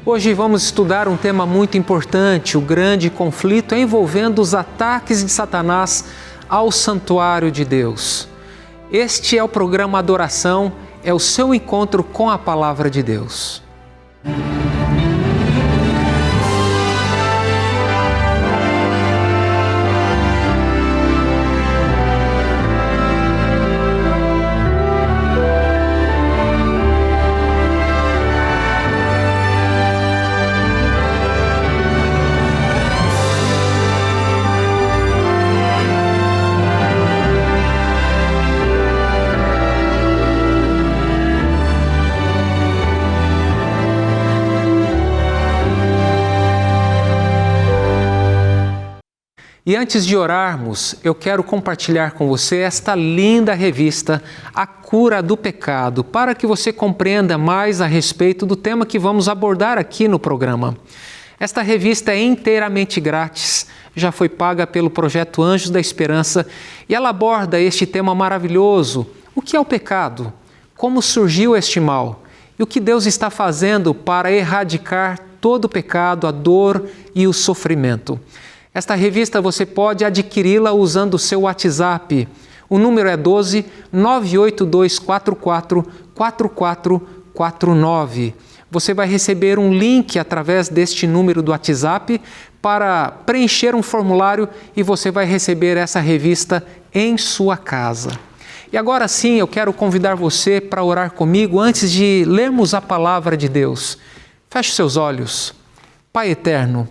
Hoje vamos estudar um tema muito importante, o grande conflito envolvendo os ataques de Satanás ao santuário de Deus. Este é o programa Adoração, é o seu encontro com a Palavra de Deus. E antes de orarmos, eu quero compartilhar com você esta linda revista, A Cura do Pecado, para que você compreenda mais a respeito do tema que vamos abordar aqui no programa. Esta revista é inteiramente grátis, já foi paga pelo projeto Anjos da Esperança e ela aborda este tema maravilhoso. O que é o pecado? Como surgiu este mal? E o que Deus está fazendo para erradicar todo o pecado, a dor e o sofrimento? Esta revista você pode adquiri-la usando o seu WhatsApp. O número é 12 98244 4449. Você vai receber um link através deste número do WhatsApp para preencher um formulário e você vai receber essa revista em sua casa. E agora sim, eu quero convidar você para orar comigo antes de lermos a palavra de Deus. Feche seus olhos. Pai eterno,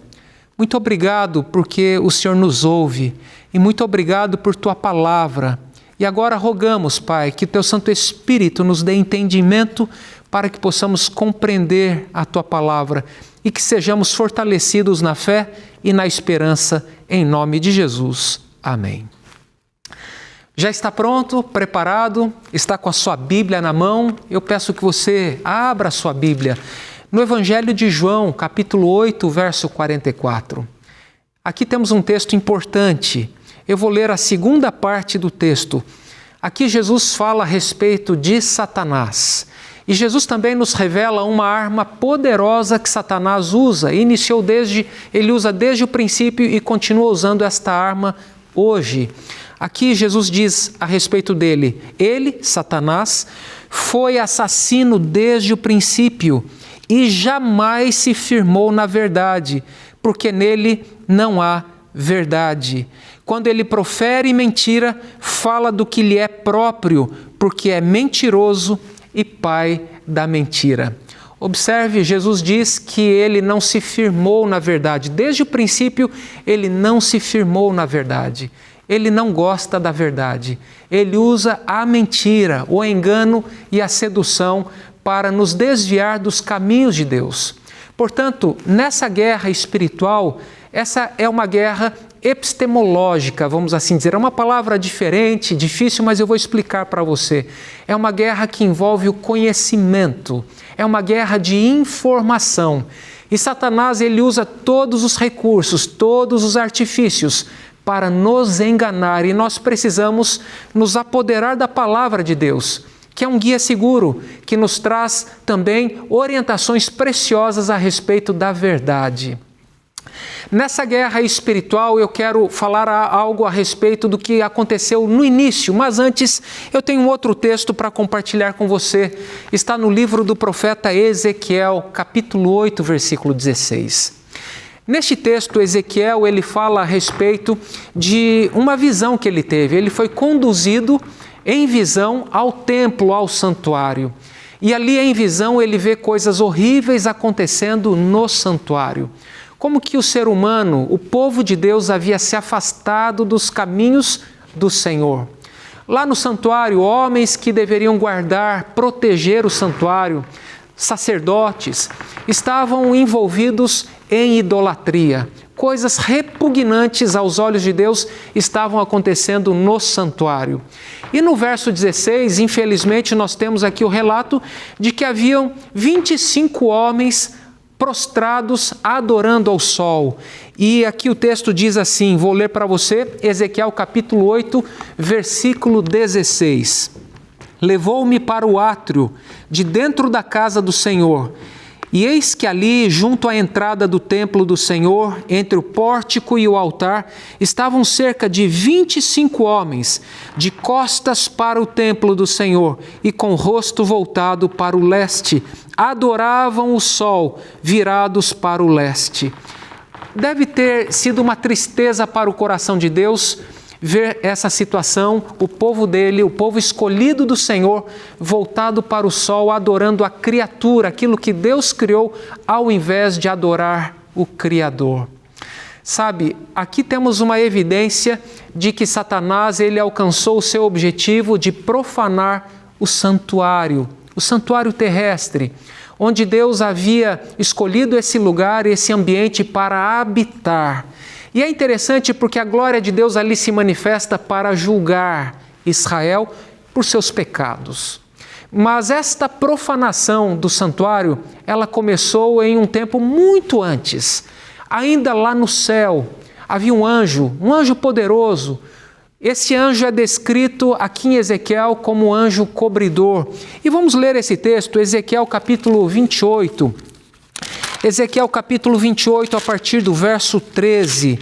muito obrigado porque o Senhor nos ouve e muito obrigado por Tua palavra. E agora rogamos, Pai, que Teu Santo Espírito nos dê entendimento para que possamos compreender a Tua palavra e que sejamos fortalecidos na fé e na esperança, em nome de Jesus. Amém. Já está pronto, preparado? Está com a sua Bíblia na mão? Eu peço que você abra a sua Bíblia no Evangelho de João, capítulo 8, verso 44. Aqui temos um texto importante. Eu vou ler a segunda parte do texto. Aqui Jesus fala a respeito de Satanás. E Jesus também nos revela uma arma poderosa que Satanás usa. Ele usa desde o princípio e continua usando esta arma hoje. Aqui Jesus diz a respeito dele: ele, Satanás, foi assassino desde o princípio e jamais se firmou na verdade, porque nele não há verdade. Quando ele profere mentira, fala do que lhe é próprio, porque é mentiroso e pai da mentira. Observe, Jesus diz que ele não se firmou na verdade. Desde o princípio, ele não se firmou na verdade. Ele não gosta da verdade. Ele usa a mentira, o engano e a sedução para nos desviar dos caminhos de Deus. Portanto, nessa guerra espiritual, essa é uma guerra epistemológica, vamos assim dizer. É uma palavra diferente, difícil, mas eu vou explicar para você. É uma guerra que envolve o conhecimento, é uma guerra de informação. E Satanás, ele usa todos os recursos, todos os artifícios para nos enganar, e nós precisamos nos apoderar da palavra de Deus, que é um guia seguro, que nos traz também orientações preciosas a respeito da verdade. Nessa guerra espiritual eu quero falar algo a respeito do que aconteceu no início, mas antes eu tenho um outro texto para compartilhar com você. Está no livro do profeta Ezequiel, capítulo 8, versículo 16. Neste texto, Ezequiel ele fala a respeito de uma visão que ele teve. Ele foi conduzido em visão ao templo, ao santuário. E ali em visão ele vê coisas horríveis acontecendo no santuário. Como que o ser humano, o povo de Deus, havia se afastado dos caminhos do Senhor. Lá no santuário, homens que deveriam guardar, proteger o santuário, sacerdotes, estavam envolvidos em idolatria. Coisas repugnantes aos olhos de Deus estavam acontecendo no santuário. E no verso 16, infelizmente, nós temos aqui o relato de que haviam 25 homens prostrados adorando ao sol. E aqui o texto diz assim, vou ler para você, Ezequiel capítulo 8, versículo 16. Levou-me para o átrio de dentro da casa do Senhor, E eis que ali, junto à entrada do templo do Senhor, entre o pórtico e o altar, estavam cerca de 25 homens, de costas para o templo do Senhor e com o rosto voltado para o leste. Adoravam o sol, virados para o leste. Deve ter sido uma tristeza para o coração de Deus ver essa situação, o povo dele, o povo escolhido do Senhor, voltado para o sol, adorando a criatura, aquilo que Deus criou, ao invés de adorar o Criador. Sabe, aqui temos uma evidência de que Satanás ele alcançou o seu objetivo de profanar o santuário terrestre, onde Deus havia escolhido esse lugar, esse ambiente para habitar. E é interessante porque a glória de Deus ali se manifesta para julgar Israel por seus pecados. Mas esta profanação do santuário, ela começou em um tempo muito antes. Ainda lá no céu, havia um anjo poderoso. Esse anjo é descrito aqui em Ezequiel como anjo cobridor. E vamos ler esse texto, Ezequiel capítulo 28. Ezequiel capítulo 28, a partir do verso 13.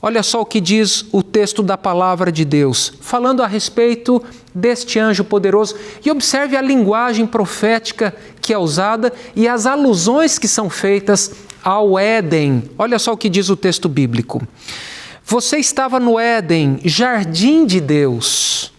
Olha só o que diz o texto da palavra de Deus, falando a respeito deste anjo poderoso. E observe a linguagem profética que é usada e as alusões que são feitas ao Éden. Olha só o que diz o texto bíblico. Você estava no Éden, jardim de Deus,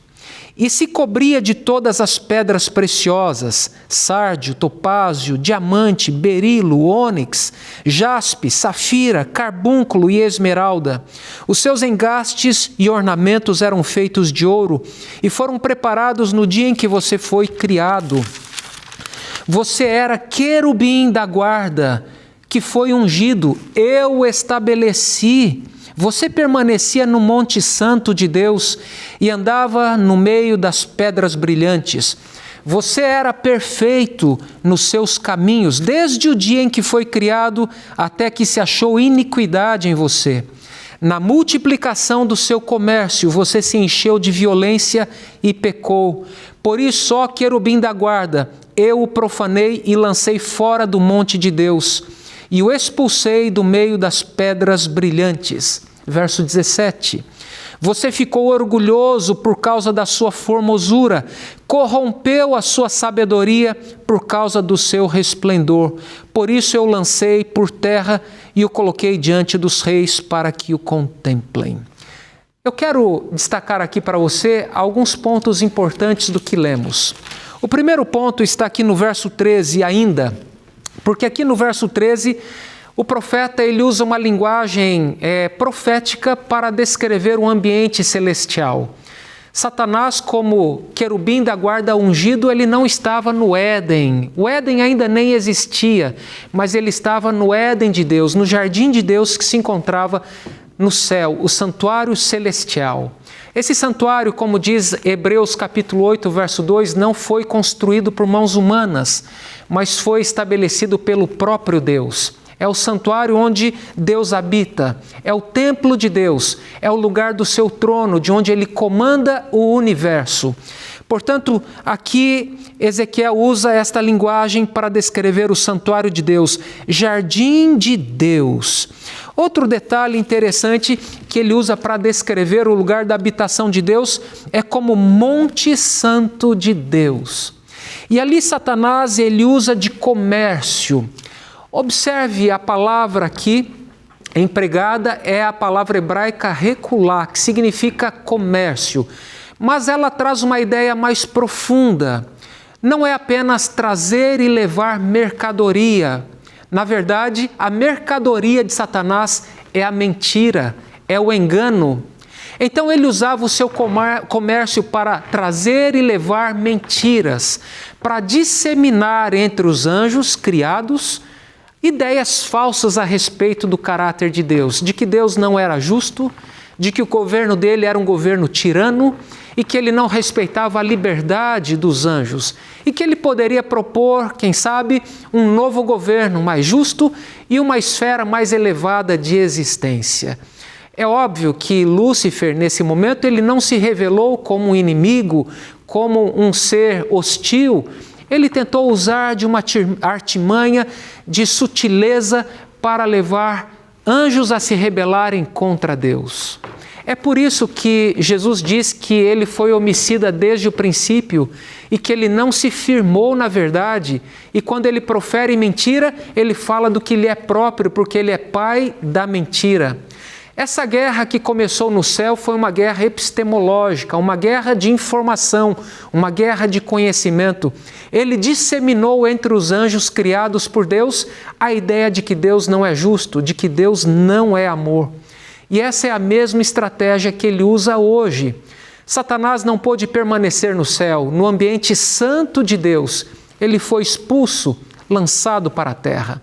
e se cobria de todas as pedras preciosas, sárdio, topázio, diamante, berilo, ônix, jaspe, safira, carbúnculo e esmeralda. Os seus engastes e ornamentos eram feitos de ouro e foram preparados no dia em que você foi criado. Você era querubim da guarda, que foi ungido, eu o estabeleci. Você permanecia no Monte Santo de Deus e andava no meio das pedras brilhantes. Você era perfeito nos seus caminhos, desde o dia em que foi criado até que se achou iniquidade em você. Na multiplicação do seu comércio, você se encheu de violência e pecou. Por isso, ó querubim da guarda, eu o profanei e lancei fora do monte de Deus, e o expulsei do meio das pedras brilhantes. Verso 17. Você ficou orgulhoso por causa da sua formosura, corrompeu a sua sabedoria por causa do seu resplendor. Por isso eu lancei por terra e o coloquei diante dos reis para que o contemplem. Eu quero destacar aqui para você alguns pontos importantes do que lemos. O primeiro ponto está aqui no verso 13 ainda, porque aqui no verso 13 o profeta ele usa uma linguagem profética para descrever o ambiente celestial. Satanás, como querubim da guarda ungido, ele não estava no Éden. O Éden ainda nem existia, mas ele estava no Éden de Deus, no jardim de Deus que se encontrava no céu, o santuário celestial. Esse santuário, como diz Hebreus capítulo 8, verso 2, não foi construído por mãos humanas, mas foi estabelecido pelo próprio Deus. É o santuário onde Deus habita, é o templo de Deus, é o lugar do seu trono, de onde ele comanda o universo. Portanto, aqui Ezequiel usa esta linguagem para descrever o santuário de Deus, jardim de Deus. Outro detalhe interessante que ele usa para descrever o lugar da habitação de Deus é como Monte Santo de Deus. E ali Satanás ele usa de comércio. Observe a palavra aqui empregada é a palavra hebraica reculá, que significa comércio, mas ela traz uma ideia mais profunda. Não é apenas trazer e levar mercadoria. Na verdade, a mercadoria de Satanás é a mentira, é o engano. Então ele usava o seu comércio para trazer e levar mentiras, para disseminar entre os anjos criados ideias falsas a respeito do caráter de Deus, de que Deus não era justo, de que o governo dele era um governo tirano e que ele não respeitava a liberdade dos anjos e que ele poderia propor, quem sabe, um novo governo mais justo e uma esfera mais elevada de existência. É óbvio que Lúcifer, nesse momento, ele não se revelou como um inimigo, como um ser hostil. Ele tentou usar de uma artimanha de sutileza para levar anjos a se rebelarem contra Deus. É por isso que Jesus diz que ele foi homicida desde o princípio e que ele não se firmou na verdade. E quando ele profere mentira, ele fala do que lhe é próprio, porque ele é pai da mentira. Essa guerra que começou no céu foi uma guerra epistemológica, uma guerra de informação, uma guerra de conhecimento. Ele disseminou entre os anjos criados por Deus a ideia de que Deus não é justo, de que Deus não é amor. E essa é a mesma estratégia que ele usa hoje. Satanás não pôde permanecer no céu, no ambiente santo de Deus. Ele foi expulso, lançado para a terra.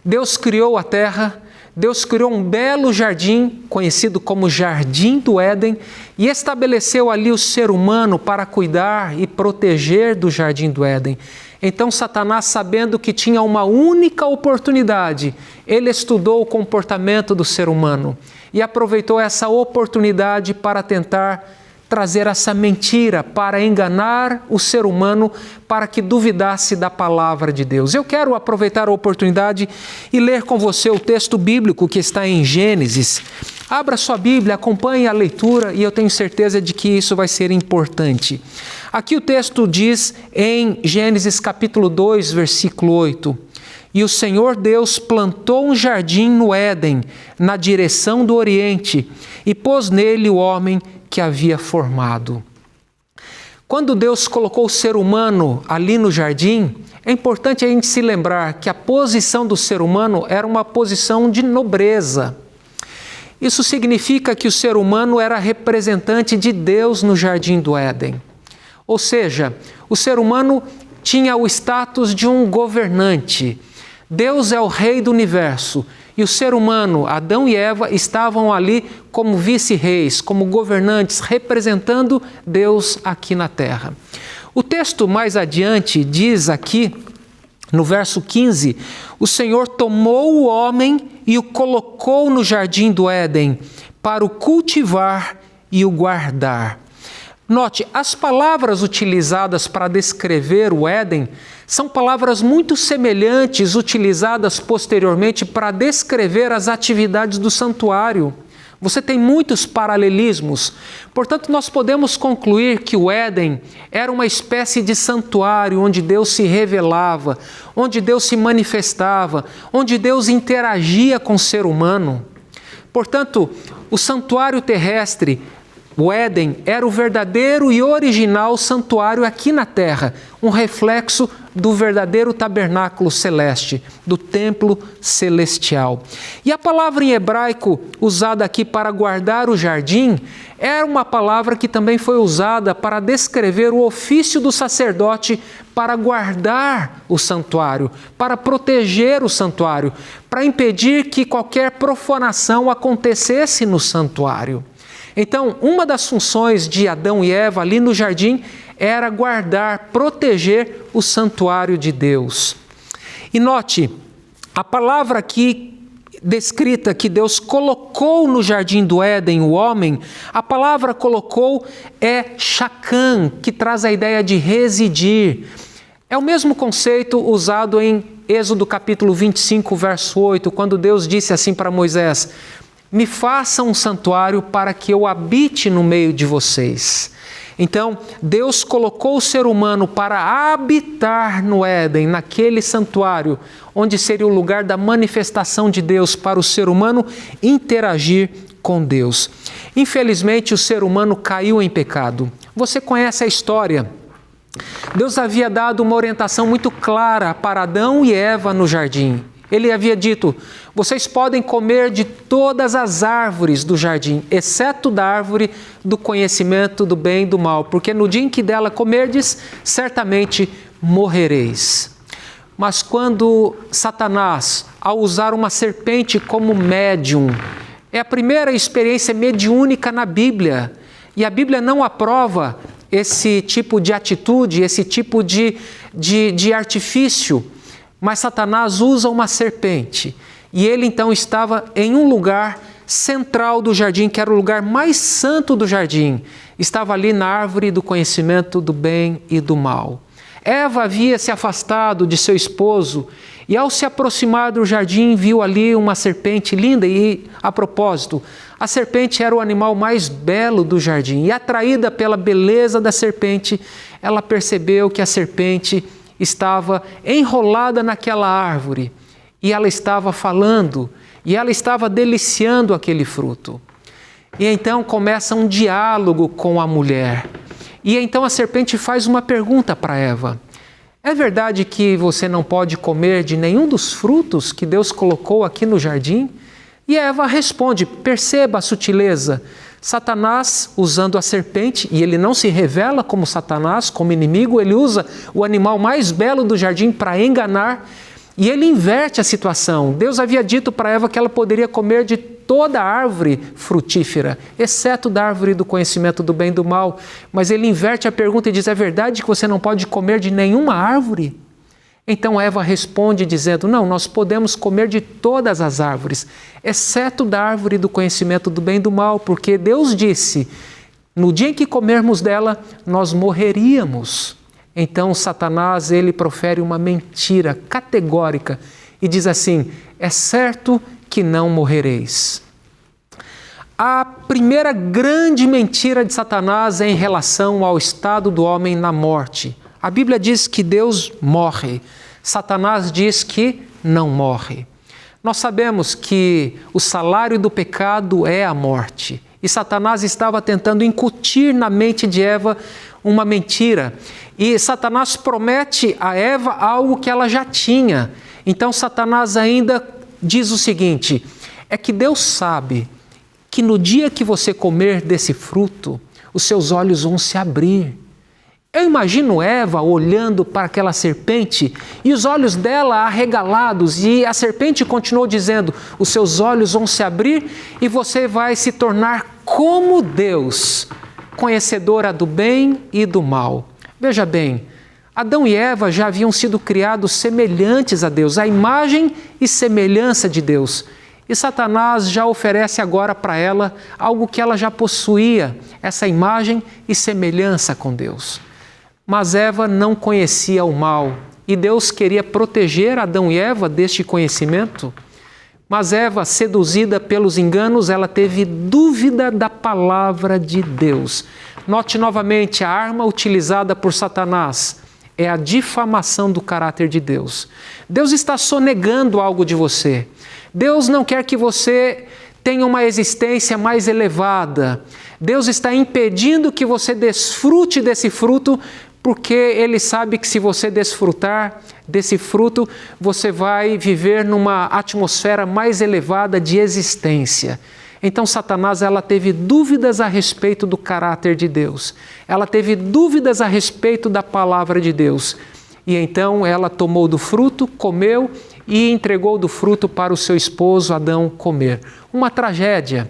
Deus criou a terra, Deus criou um belo jardim, conhecido como Jardim do Éden, e estabeleceu ali o ser humano para cuidar e proteger do Jardim do Éden. Então Satanás, sabendo que tinha uma única oportunidade, ele estudou o comportamento do ser humano e aproveitou essa oportunidade para tentar trazer essa mentira, para enganar o ser humano, para que duvidasse da palavra de Deus. Eu quero aproveitar a oportunidade e ler com você o texto bíblico que está em Gênesis. Abra sua Bíblia, acompanhe a leitura e eu tenho certeza de que isso vai ser importante. Aqui o texto diz em Gênesis capítulo 2, versículo 8: E o Senhor Deus plantou um jardim no Éden, na direção do Oriente, e pôs nele o homem que havia formado. Quando Deus colocou o ser humano ali no jardim, é importante a gente se lembrar que a posição do ser humano era uma posição de nobreza. Isso significa que o ser humano era representante de Deus no jardim do Éden. Ou seja, o ser humano tinha o status de um governante. Deus é o rei do universo e o ser humano, Adão e Eva, estavam ali como vice-reis, como governantes, representando Deus aqui na terra. O texto mais adiante diz aqui, no verso 15, o Senhor tomou o homem e o colocou no jardim do Éden para o cultivar e o guardar. Note, as palavras utilizadas para descrever o Éden são palavras muito semelhantes utilizadas posteriormente para descrever as atividades do santuário. Você tem muitos paralelismos. Portanto, nós podemos concluir que o Éden era uma espécie de santuário onde Deus se revelava, onde Deus se manifestava, onde Deus interagia com o ser humano. Portanto, o santuário terrestre, o Éden, era o verdadeiro e original santuário aqui na terra, um reflexo do verdadeiro tabernáculo celeste, do templo celestial. E a palavra em hebraico usada aqui para guardar o jardim era uma palavra que também foi usada para descrever o ofício do sacerdote para guardar o santuário, para proteger o santuário, para impedir que qualquer profanação acontecesse no santuário. Então, uma das funções de Adão e Eva ali no jardim era guardar, proteger o santuário de Deus. E note, a palavra aqui descrita que Deus colocou no jardim do Éden o homem, a palavra colocou é shakan, que traz a ideia de residir. É o mesmo conceito usado em Êxodo capítulo 25, verso 8, quando Deus disse assim para Moisés: me faça um santuário para que eu habite no meio de vocês. Então, Deus colocou o ser humano para habitar no Éden, naquele santuário, onde seria o lugar da manifestação de Deus para o ser humano interagir com Deus. Infelizmente, o ser humano caiu em pecado. Você conhece a história. Deus havia dado uma orientação muito clara para Adão e Eva no jardim. Ele havia dito: vocês podem comer de todas as árvores do jardim, exceto da árvore do conhecimento do bem e do mal, porque no dia em que dela comerdes, certamente morrereis. Mas quando Satanás, ao usar uma serpente como médium, é a primeira experiência mediúnica na Bíblia, e a Bíblia não aprova esse tipo de atitude, esse tipo de artifício, mas Satanás usa uma serpente e ele então estava em um lugar central do jardim, que era o lugar mais santo do jardim. Estava ali na árvore do conhecimento do bem e do mal. Eva havia se afastado de seu esposo E ao se aproximar do jardim, viu ali uma serpente linda e, a propósito, a serpente era o animal mais belo do jardim. E atraída pela beleza da serpente, ela percebeu que a serpente estava enrolada naquela árvore e ela estava falando e ela estava deliciando aquele fruto. E então começa um diálogo com a mulher. E então a serpente faz uma pergunta para Eva. É verdade que você não pode comer de nenhum dos frutos que Deus colocou aqui no jardim? E Eva responde, perceba a sutileza. Satanás, usando a serpente, e ele não se revela como Satanás, como inimigo, ele usa o animal mais belo do jardim para enganar, e ele inverte a situação. Deus havia dito para Eva que ela poderia comer de toda a árvore frutífera, exceto da árvore do conhecimento do bem e do mal. Mas ele inverte a pergunta e diz, é verdade que você não pode comer de nenhuma árvore? Então Eva responde dizendo, não, nós podemos comer de todas as árvores, exceto da árvore do conhecimento do bem e do mal, porque Deus disse, no dia em que comermos dela, nós morreríamos. Então Satanás, ele profere uma mentira categórica e diz assim, é certo que não morrereis. A primeira grande mentira de Satanás é em relação ao estado do homem na morte. A Bíblia diz que Deus morre. Satanás diz que não morre. Nós sabemos que o salário do pecado é a morte. E Satanás estava tentando incutir na mente de Eva uma mentira. E Satanás promete a Eva algo que ela já tinha. Então Satanás ainda diz o seguinte, é que Deus sabe que no dia que você comer desse fruto, os seus olhos vão se abrir. Eu imagino Eva olhando para aquela serpente e os olhos dela arregalados e a serpente continuou dizendo, os seus olhos vão se abrir e você vai se tornar como Deus, conhecedora do bem e do mal. Veja bem, Adão e Eva já haviam sido criados semelhantes a Deus, a imagem e semelhança de Deus. E Satanás já oferece agora para ela algo que ela já possuía, essa imagem e semelhança com Deus. Mas Eva não conhecia o mal e Deus queria proteger Adão e Eva deste conhecimento. Mas Eva, seduzida pelos enganos, ela teve dúvida da palavra de Deus. Note novamente, a arma utilizada por Satanás é a difamação do caráter de Deus. Deus está sonegando algo de você. Deus não quer que você tenha uma existência mais elevada. Deus está impedindo que você desfrute desse fruto, porque Ele sabe que se você desfrutar desse fruto, você vai viver numa atmosfera mais elevada de existência. Então Satanás, ela teve dúvidas a respeito do caráter de Deus. Ela teve dúvidas a respeito da palavra de Deus. E então ela tomou do fruto, comeu e entregou do fruto para o seu esposo Adão comer. Uma tragédia.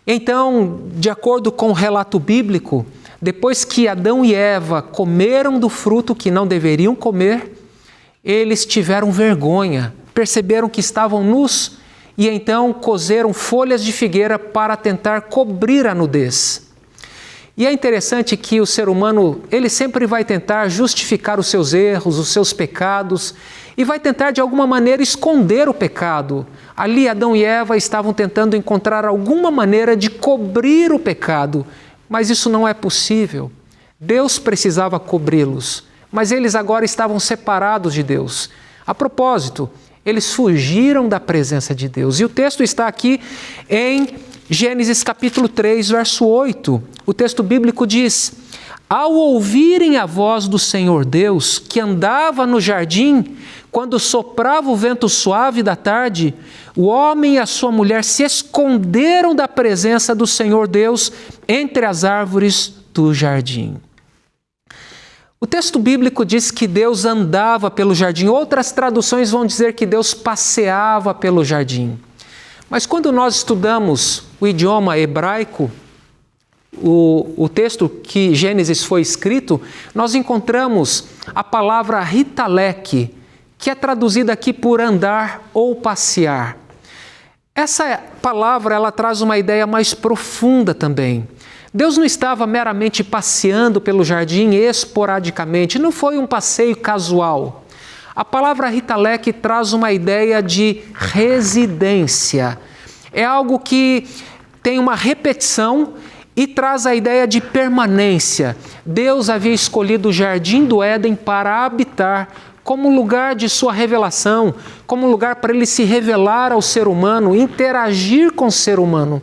Então, de acordo com o relato bíblico, depois que Adão e Eva comeram do fruto que não deveriam comer, eles tiveram vergonha, perceberam que estavam nus e então cozeram folhas de figueira para tentar cobrir a nudez. E é interessante que o ser humano, ele sempre vai tentar justificar os seus erros, os seus pecados, e vai tentar de alguma maneira esconder o pecado. Ali Adão e Eva estavam tentando encontrar alguma maneira de cobrir o pecado, mas isso não é possível. Deus precisava cobri-los, mas eles agora estavam separados de Deus. A propósito, eles fugiram da presença de Deus. E o texto está aqui em Gênesis capítulo 3, verso 8. O texto bíblico diz, ao ouvirem a voz do Senhor Deus, que andava no jardim, quando soprava o vento suave da tarde, o homem e a sua mulher se esconderam da presença do Senhor Deus entre as árvores do jardim. O texto bíblico diz que Deus andava pelo jardim. Outras traduções vão dizer que Deus passeava pelo jardim. Mas quando nós estudamos o idioma hebraico, o texto que Gênesis foi escrito, nós encontramos a palavra ritalek, que é traduzida aqui por andar ou passear. Essa palavra, ela traz uma ideia mais profunda também. Deus não estava meramente passeando pelo jardim esporadicamente, não foi um passeio casual. A palavra Ritalek traz uma ideia de residência. É algo que tem uma repetição e traz a ideia de permanência. Deus havia escolhido o Jardim do Éden para habitar como lugar de sua revelação, como lugar para ele se revelar ao ser humano, interagir com o ser humano.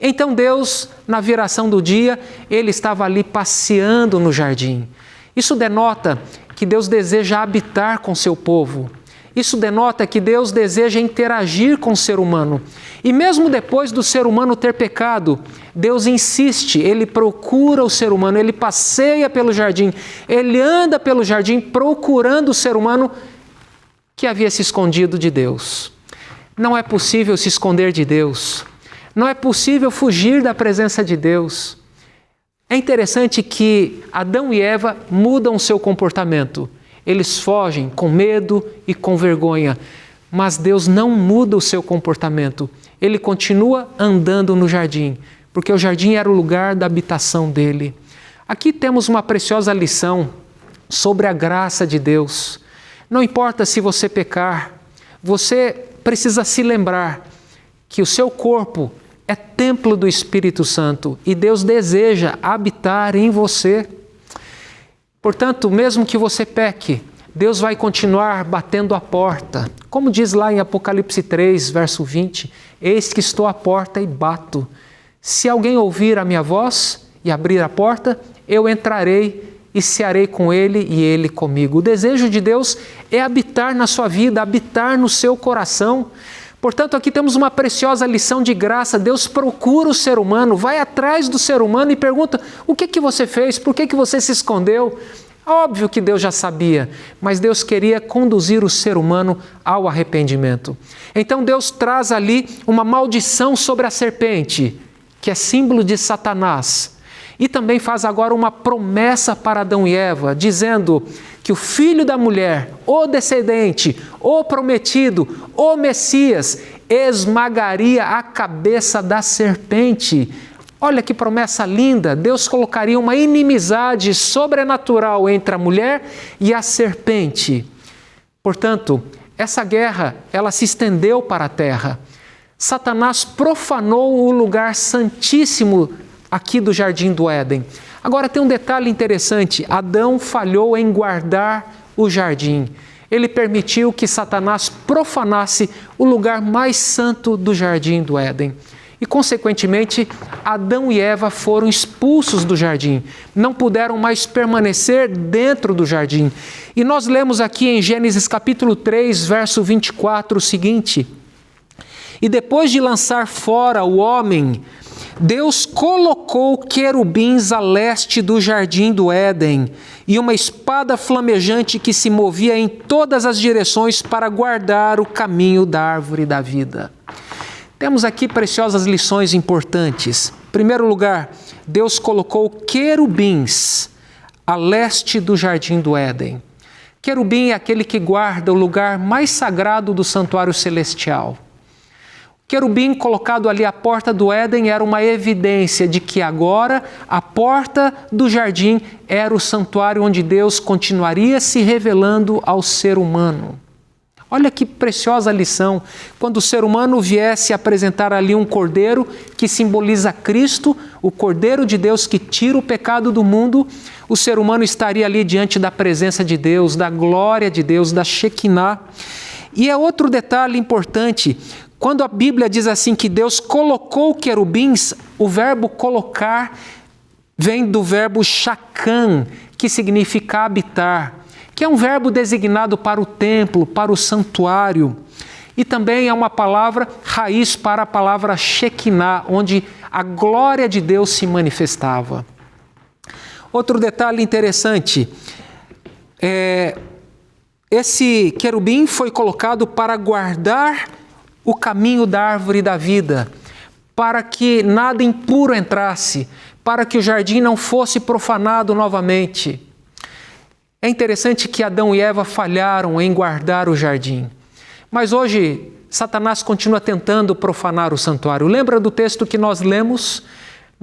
Então Deus, na viração do dia, ele estava ali passeando no jardim. Isso denota que Deus deseja habitar com seu povo. Isso denota que Deus deseja interagir com o ser humano. E mesmo depois do ser humano ter pecado, Deus insiste, ele procura o ser humano, ele passeia pelo jardim, ele anda pelo jardim procurando o ser humano que havia se escondido de Deus. Não é possível se esconder de Deus. Não é possível fugir da presença de Deus. É interessante que Adão e Eva mudam seu comportamento. Eles fogem com medo e com vergonha, mas Deus não muda o seu comportamento. Ele continua andando no jardim, porque o jardim era o lugar da habitação dele. Aqui temos uma preciosa lição sobre a graça de Deus. Não importa se você pecar, você precisa se lembrar que o seu corpo é templo do Espírito Santo e Deus deseja habitar em você. Portanto, mesmo que você peque, Deus vai continuar batendo a porta. Como diz lá em Apocalipse 3, verso 20, eis que estou à porta e bato. Se alguém ouvir a minha voz e abrir a porta, eu entrarei e cearei com ele e ele comigo. O desejo de Deus é habitar na sua vida, habitar no seu coração. Portanto, aqui temos uma preciosa lição de graça. Deus procura o ser humano, vai atrás do ser humano e pergunta: o que você fez? Por que você se escondeu? Óbvio que Deus já sabia, mas Deus queria conduzir o ser humano ao arrependimento. Então Deus traz ali uma maldição sobre a serpente, que é símbolo de Satanás. E também faz agora uma promessa para Adão e Eva, dizendo que o filho da mulher, o descendente, o prometido, o Messias, esmagaria a cabeça da serpente. Olha que promessa linda! Deus colocaria uma inimizade sobrenatural entre a mulher e a serpente. Portanto, essa guerra, ela se estendeu para a terra. Satanás profanou o lugar santíssimo aqui do Jardim do Éden. Agora tem um detalhe interessante: Adão falhou em guardar o jardim. Ele permitiu que Satanás profanasse o lugar mais santo do Jardim do Éden. E, consequentemente, Adão e Eva foram expulsos do jardim. Não puderam mais permanecer dentro do jardim. E nós lemos aqui em Gênesis capítulo 3, verso 24, o seguinte: e depois de lançar fora o homem, Deus colocou querubins a leste do jardim do Éden e uma espada flamejante que se movia em todas as direções para guardar o caminho da árvore da vida. Temos aqui preciosas lições importantes. Em primeiro lugar, Deus colocou querubins a leste do jardim do Éden. Querubim é aquele que guarda o lugar mais sagrado do santuário celestial. Querubim colocado ali à porta do Éden era uma evidência de que agora a porta do jardim era o santuário onde Deus continuaria se revelando ao ser humano. Olha que preciosa lição. Quando o ser humano viesse apresentar ali um cordeiro que simboliza Cristo, o Cordeiro de Deus que tira o pecado do mundo, o ser humano estaria ali diante da presença de Deus, da glória de Deus, da Shekinah. E é outro detalhe importante. Quando a Bíblia diz assim que Deus colocou querubins, o verbo colocar vem do verbo shakan, que significa habitar, que é um verbo designado para o templo, para o santuário. E também é uma palavra raiz para a palavra Shekinah, onde a glória de Deus se manifestava. Outro detalhe interessante, esse querubim foi colocado para guardar o caminho da árvore da vida, para que nada impuro entrasse, para que o jardim não fosse profanado novamente. É interessante que Adão e Eva falharam em guardar o jardim. Mas hoje, Satanás continua tentando profanar o santuário. Lembra do texto que nós lemos?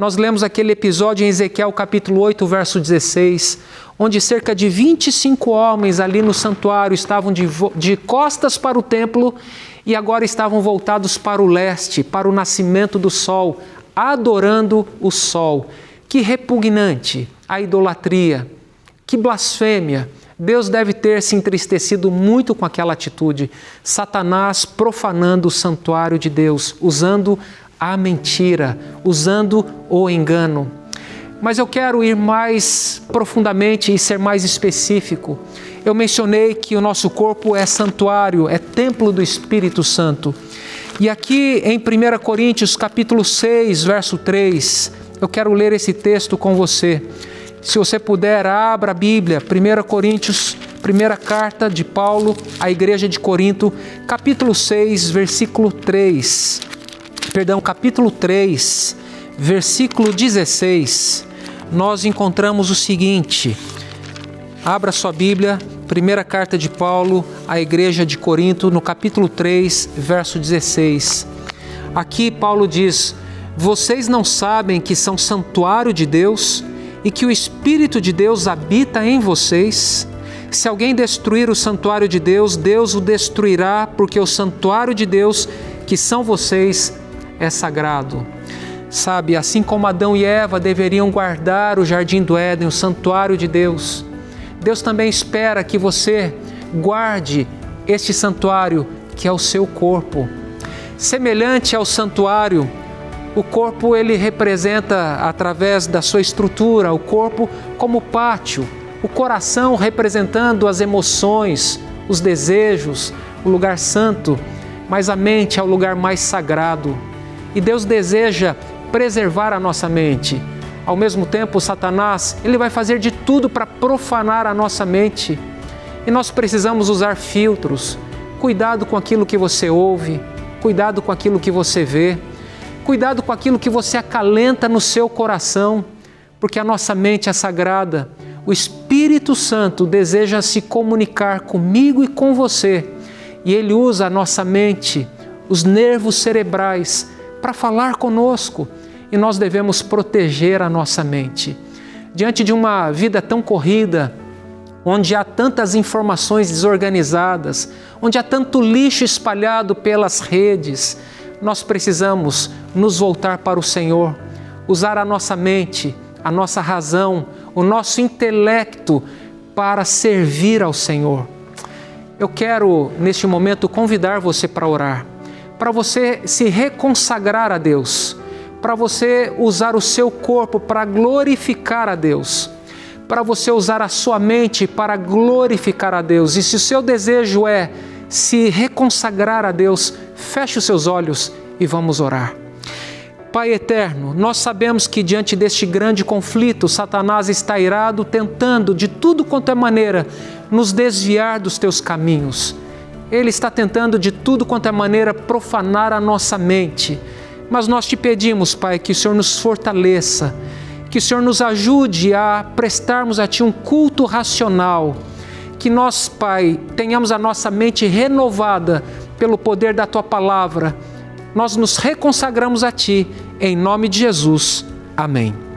Nós lemos aquele episódio em Ezequiel capítulo 8, verso 16, onde cerca de 25 homens ali no santuário estavam de costas para o templo e agora estavam voltados para o leste, para o nascimento do sol, adorando o sol. Que repugnante a idolatria, que blasfêmia. Deus deve ter se entristecido muito com aquela atitude. Satanás profanando o santuário de Deus, usando a mentira, usando o engano. Mas eu quero ir mais profundamente e ser mais específico. Eu mencionei que o nosso corpo é santuário, é templo do Espírito Santo. E aqui em 1 Coríntios capítulo 6, verso 3, eu quero ler esse texto com você. Se você puder, abra a Bíblia, 1 Coríntios, primeira carta de Paulo à igreja de Corinto, capítulo 6, versículo 3. Capítulo 3, versículo 16, nós encontramos o seguinte. Abra sua Bíblia, primeira carta de Paulo à igreja de Corinto, no capítulo 3, verso 16. Aqui Paulo diz: vocês não sabem que são santuário de Deus e que o Espírito de Deus habita em vocês? Se alguém destruir o santuário de Deus, Deus o destruirá, porque o santuário de Deus, que são vocês, é sagrado. Sabe, assim como Adão e Eva deveriam guardar o jardim do Éden, o santuário de Deus, Deus também espera que você guarde este santuário, que é o seu corpo. Semelhante ao santuário, o corpo ele representa, através da sua estrutura, o corpo como pátio, o coração representando as emoções, os desejos, o lugar santo, mas a mente é o lugar mais sagrado. E Deus deseja preservar a nossa mente. Ao mesmo tempo, Satanás, ele vai fazer de tudo para profanar a nossa mente. E nós precisamos usar filtros. Cuidado com aquilo que você ouve, cuidado com aquilo que você vê, cuidado com aquilo que você acalenta no seu coração, porque a nossa mente é sagrada. O Espírito Santo deseja se comunicar comigo e com você. E ele usa a nossa mente, os nervos cerebrais, para falar conosco, e nós devemos proteger a nossa mente. Diante de uma vida tão corrida, onde há tantas informações desorganizadas, onde há tanto lixo espalhado pelas redes, nós precisamos nos voltar para o Senhor, usar a nossa mente, a nossa razão, o nosso intelecto para servir ao Senhor. Eu quero, neste momento, convidar você para orar, para você se reconsagrar a Deus, para você usar o seu corpo para glorificar a Deus, para você usar a sua mente para glorificar a Deus. E se o seu desejo é se reconsagrar a Deus, feche os seus olhos e vamos orar. Pai eterno, nós sabemos que diante deste grande conflito, Satanás está irado, tentando de tudo quanto é maneira nos desviar dos teus caminhos. Ele está tentando de tudo quanto é maneira profanar a nossa mente. Mas nós te pedimos, Pai, que o Senhor nos fortaleça, que o Senhor nos ajude a prestarmos a Ti um culto racional, que nós, Pai, tenhamos a nossa mente renovada pelo poder da Tua palavra. Nós nos reconsagramos a Ti, em nome de Jesus. Amém.